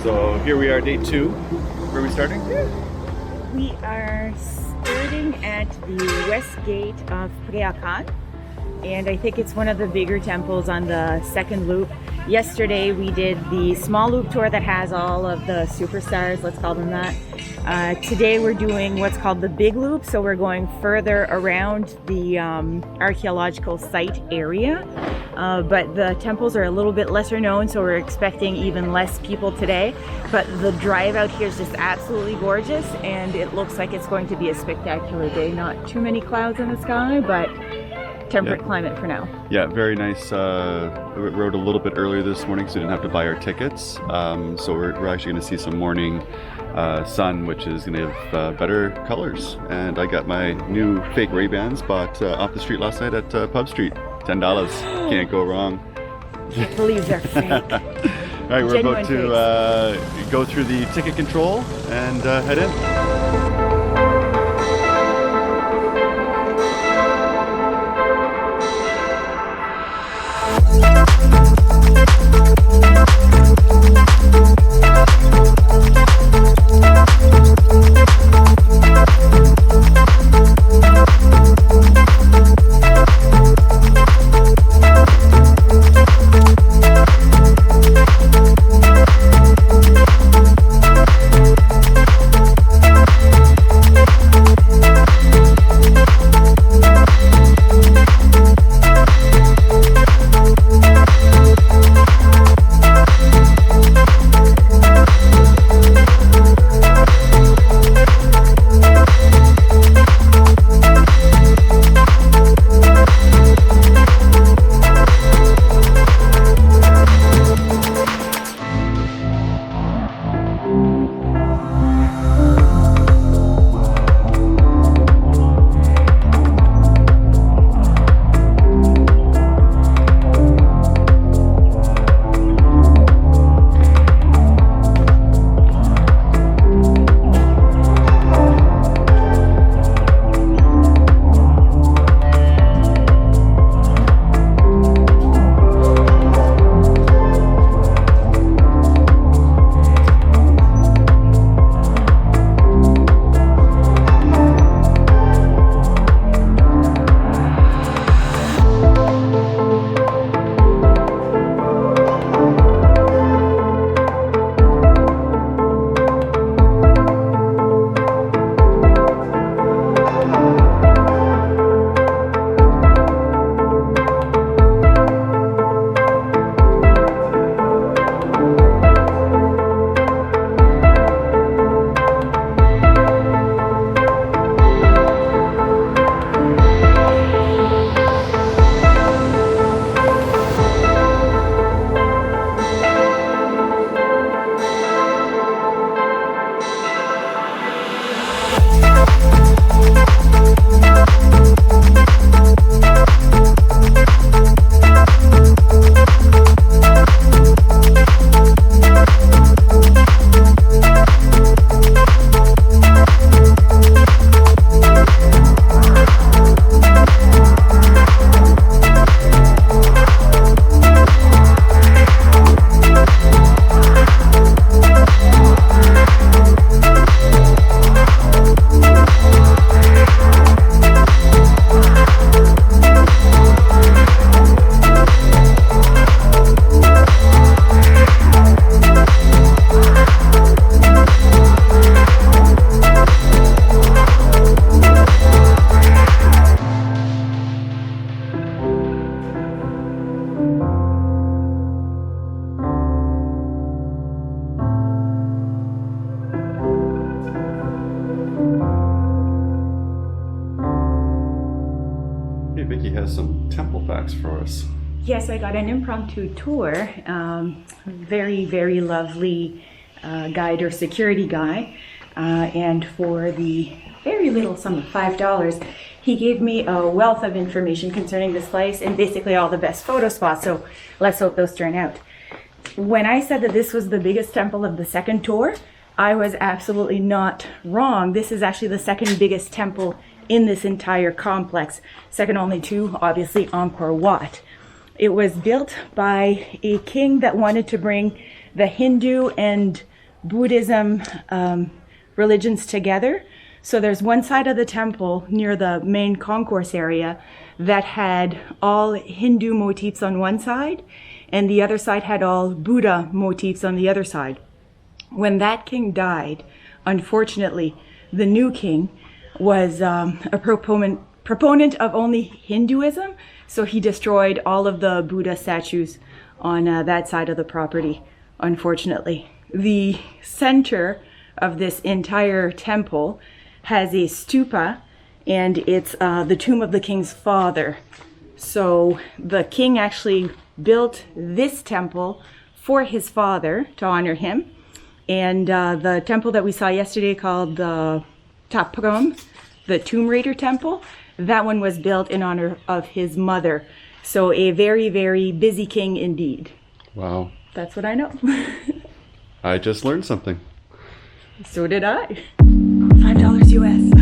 So here we are, day 2. Where are we starting? We are starting at the west gate of Preah Khan, and I think it's one of the bigger temples on the second loop. Yesterday we did the small loop tour that has all of the superstars, let's call them that. Today we're doing what's called the big loop, so we're going further around the archaeological site area. But the temples are a little bit lesser known, so we're expecting even less people today. But the drive out here is just absolutely gorgeous, and it looks like it's going to be a spectacular day. Not too many clouds in the sky, but temperate climate for now. Yeah, very nice. We rode a little bit earlier this morning, so we didn't have to buy our tickets. So we're actually going to see some morning sun, which is going to have better colors. And I got my new fake Ray-Bans bought off the street last night at Pub Street. $10. Can't go wrong. Can't believe they're fake. All right, we're about to go through the ticket control and head in. Vicky has some temple facts for us. Yes, I got an impromptu tour. Very, very lovely guide or security guy. And for the very little sum of $5, he gave me a wealth of information concerning this place and basically all the best photo spots. So let's hope those turn out. When I said that this was the biggest temple of the second tour, I was absolutely not wrong. This is actually the second biggest temple in this entire complex, second only to, obviously, Angkor Wat. It was built by a king that wanted to bring the Hindu and Buddhism religions together. So there's one side of the temple near the main concourse area that had all Hindu motifs on one side, and the other side had all Buddha motifs on the other side. When that king died, unfortunately, the new king was a proponent of only Hinduism, so he destroyed all of the Buddha statues on that side of the property, unfortunately. The center of this entire temple has a stupa, and it's the tomb of the king's father. So the king actually built this temple for his father to honor him. And the temple that we saw yesterday called the Tapram, the Tomb Raider temple, that one was built in honor of his mother. So a very, very busy king indeed. Wow. That's what I know. I just learned something. So did I. $5 US.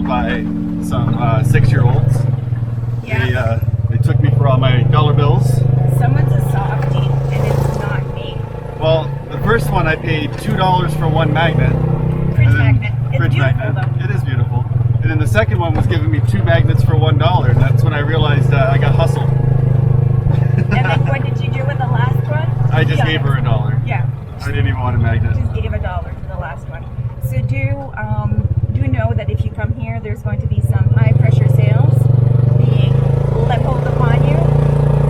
by some 6-year-olds. Yeah. They took me for all my dollar bills. Someone's a softie, and it's not me. Well, the first one I paid $2 for one magnet. Fridge magnet. It's Fridge beautiful, magnet. though. It is beautiful. And then the second one was giving me 2 magnets for $1, and that's when I realized I got hustled. And then what did you do with the last one? I just gave her $1. Yeah. I didn't even want a magnet. Just gave $1 for the last one. So do know that if you come here, there's going to be some high pressure sales being leveled upon you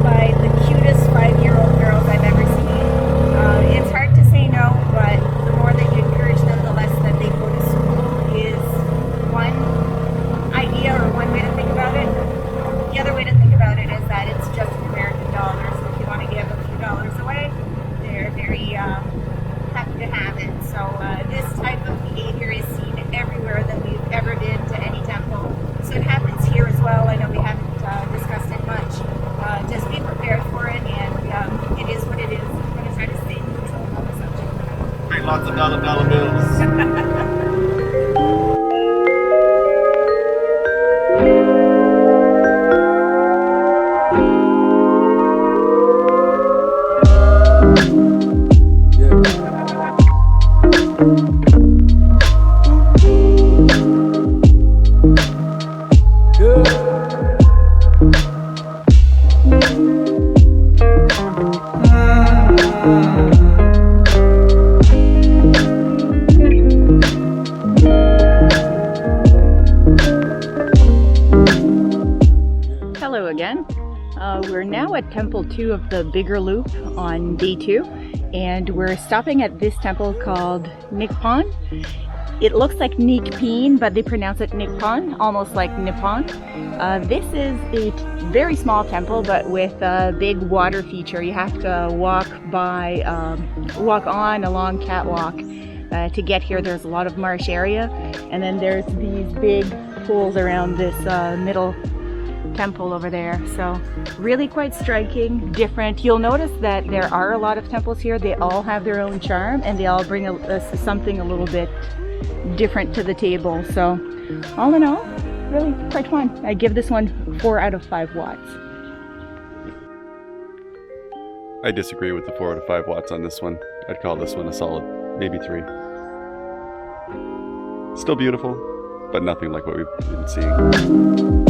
by the cutest 5-year-old girls I've ever seen. It's hard to say no, but the more that you encourage them, the less that they go to school is one idea or one way to think about it. The other way to think about it is that it's just American dollars. So if you want to give a few dollars away, they're very happy to have it. So this type of behavior is seen everywhere that we've ever been to any temple. So it happens here as well. I know we haven't discussed it much. Just be prepared for it, and it is what it is. I'm going to try to stay neutral on the subject. Great, lots of dollar bills. Hello again. We're now at Temple 2 of the bigger loop on day 2, and we're stopping at this temple called Neak Pean. It looks like Neak Pean, but they pronounce it Neak Pean, almost like Nippon. This is a very small temple, but with a big water feature. You have to walk on a long catwalk to get here. There's a lot of marsh area, and then there's these big pools around this middle temple over there. So really quite striking, different. You'll notice that there are a lot of temples here. They all have their own charm, and they all bring something a little bit different to the table. So all in all, really quite fun. I give this one 4 out of 5 watts. I disagree with the 4 out of 5 watts on this one. I'd call this one a solid, maybe 3. Still beautiful, but nothing like what we've been seeing.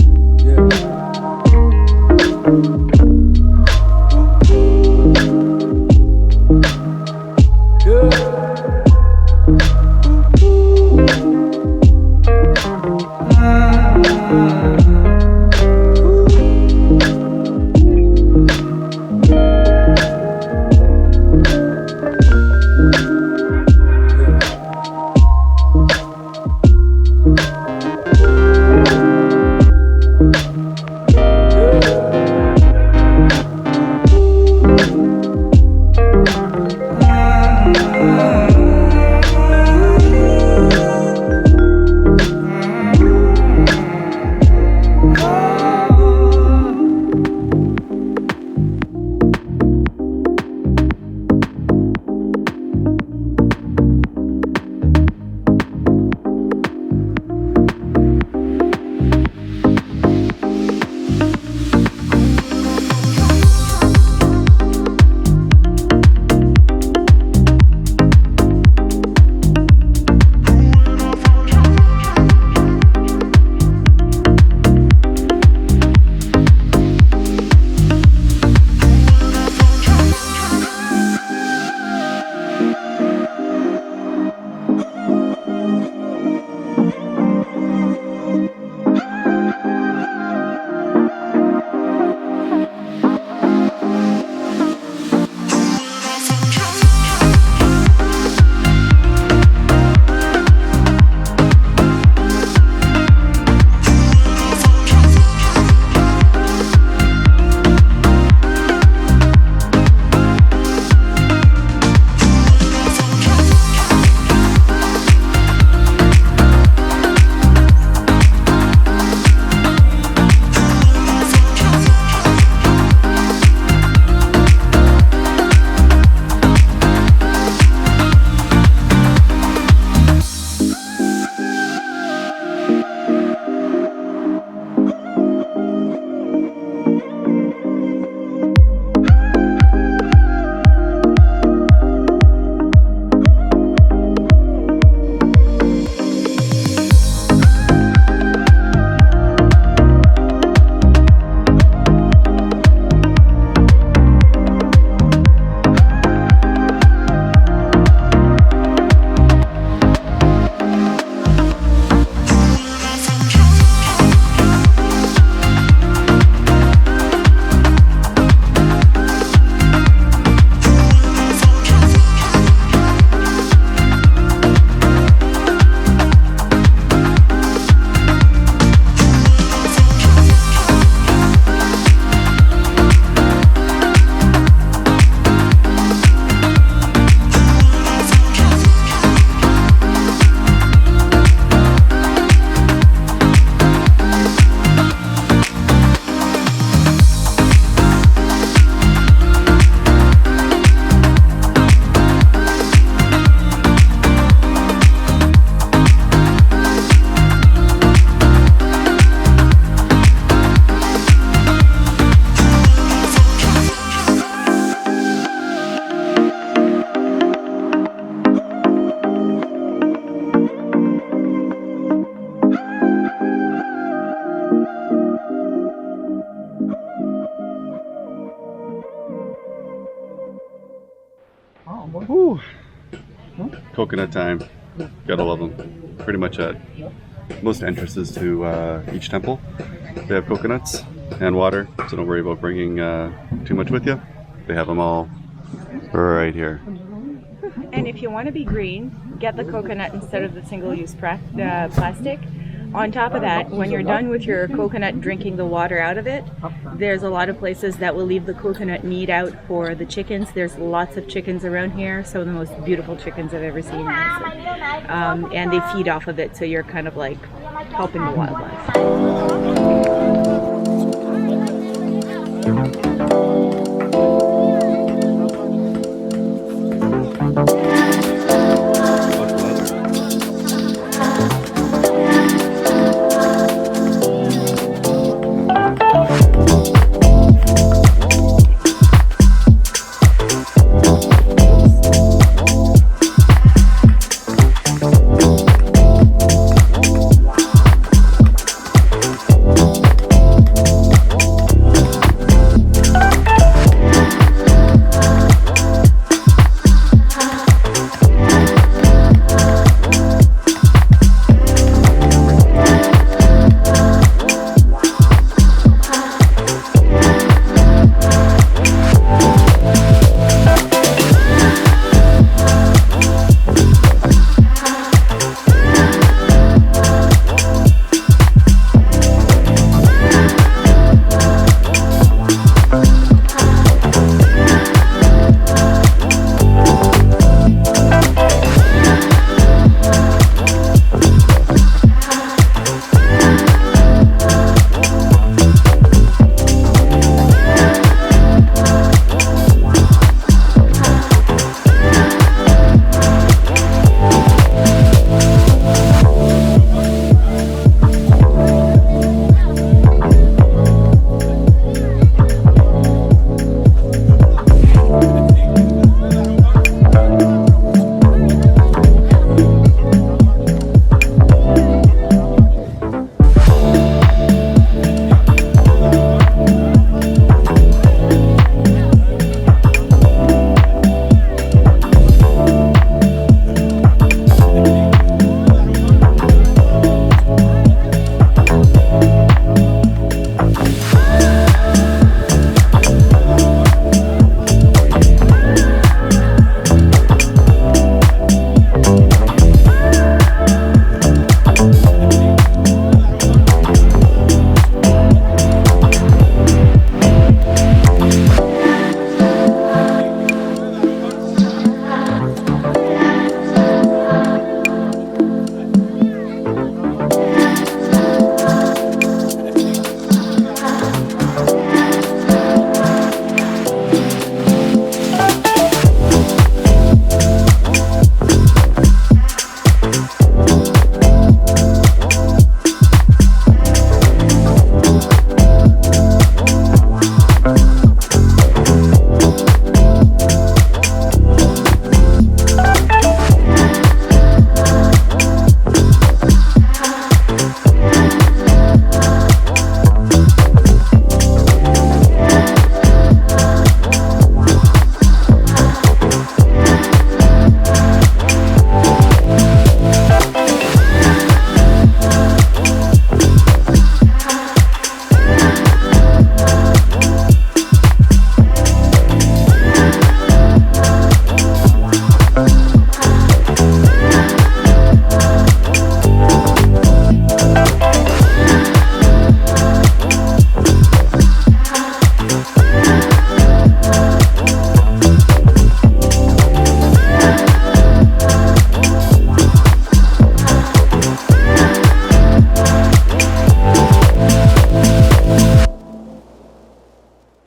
Coconut time. Gotta love them. Pretty much at most entrances to each temple, they have coconuts and water, so don't worry about bringing too much with you. They have them all right here. And if you want to be green, get the coconut instead of the single-use plastic. On top of that, when you're done with your coconut drinking the water out of it, there's a lot of places that will leave the coconut meat out for the chickens. There's lots of chickens around here, some of the most beautiful chickens I've ever seen. And they feed off of it, so you're kind of like helping the wildlife.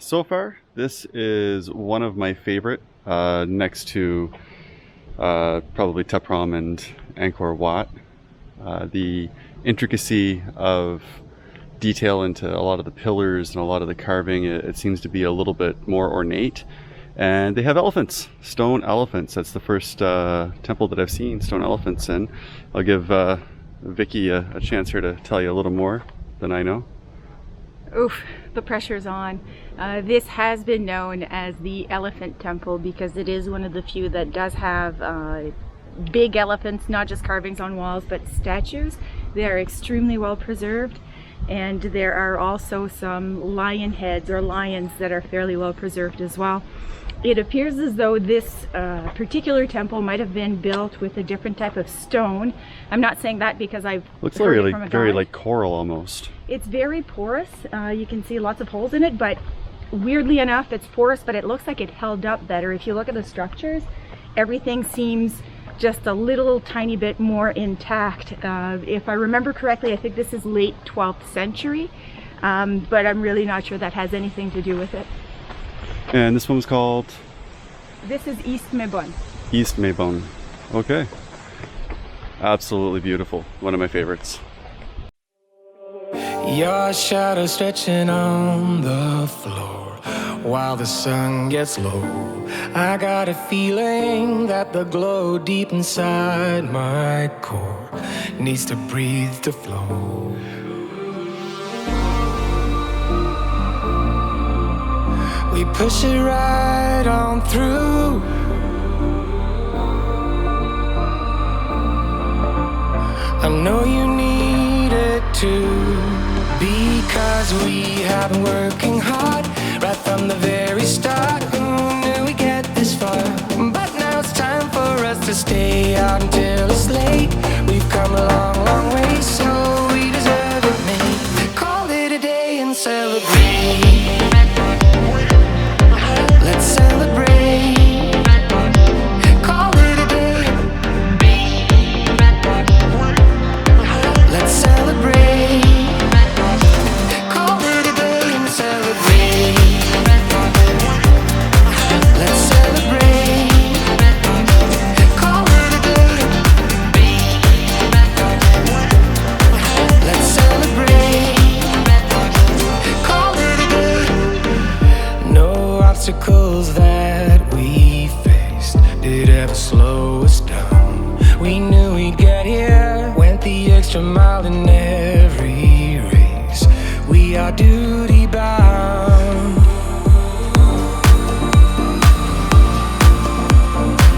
So far, this is one of my favorite, next to probably Teprom and Angkor Wat. The intricacy of detail into a lot of the pillars and a lot of the carving, it seems to be a little bit more ornate. And they have elephants, stone elephants. That's the first temple that I've seen stone elephants in. I'll give Vicky a chance here to tell you a little more than I know. Oof, the pressure's on. This has been known as the Elephant Temple because it is one of the few that does have big elephants, not just carvings on walls, but statues. They are extremely well preserved. And there are also some lion heads or lions that are fairly well preserved as well. It appears as though this particular temple might have been built with a different type of stone. I'm not saying that because I've Looks heard very it from a very guide. like coral almost. It's very porous. You can see lots of holes in it, but weirdly enough, it's porous, but it looks like it held up better. If you look at the structures, everything seems just a little tiny bit more intact. If I remember correctly, I think this is late 12th century, but I'm really not sure that has anything to do with it. And this one was called This is East Mebon. East Mebon. Okay. Absolutely beautiful. One of my favorites. Your shadow stretching on the floor while the sun gets low. I got a feeling that the glow deep inside my core needs to breathe to flow. We push it right on through. I know you need it too, because we have been working hard right from the very start. Who knew we'd get this far? But now it's time for us to stay out until it's late. We've come a long, long way, so we deserve it, mate. Call it a day and celebrate. Let's celebrate. Call it a day. Let's celebrate. Call it a day and celebrate. Let's celebrate. Call it a day. Let's celebrate. Call it a day. No obstacles that we faced did ever slow us down. We knew we'd get here, went the extra mile in every race. We are duty bound.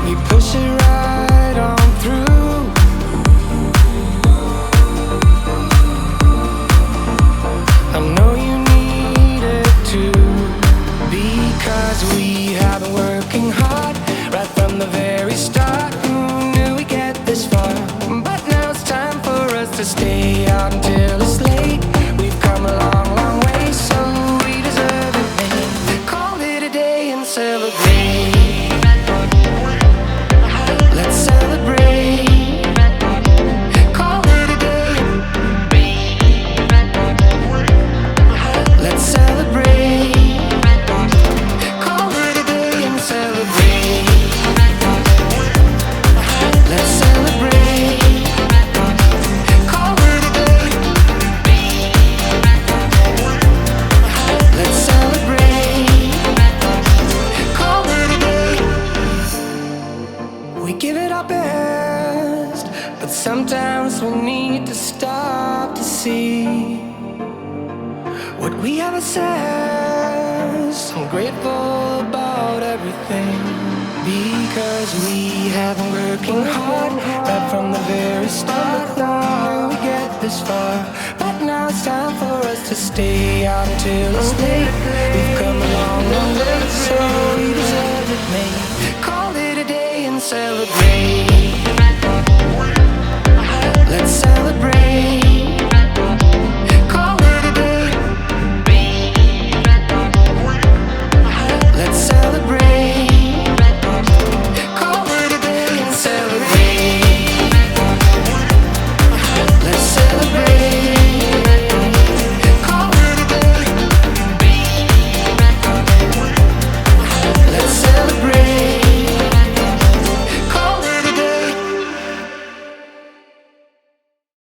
We push it right on through. I know you need it too, because we have been working hard right from the very start. Who knew we'd get this far? But now it's time for us to stay out until it's late. We've come a long, long way, so we deserve it, mate. Call it a day and celebrate. Let's celebrate. Call it a day. Let's celebrate. Call it a day and celebrate. Let's celebrate. Call it a day. Let's celebrate. Call it a day. We give it our best, but sometimes we need to stop to see what we have assessed. I'm grateful about everything, because we have been working hard right from the very start. Who knew we'd get this far? But now it's time for us to stay out until it's late. We've come a long, long way, so we deserve it, mate. Call it a day and celebrate.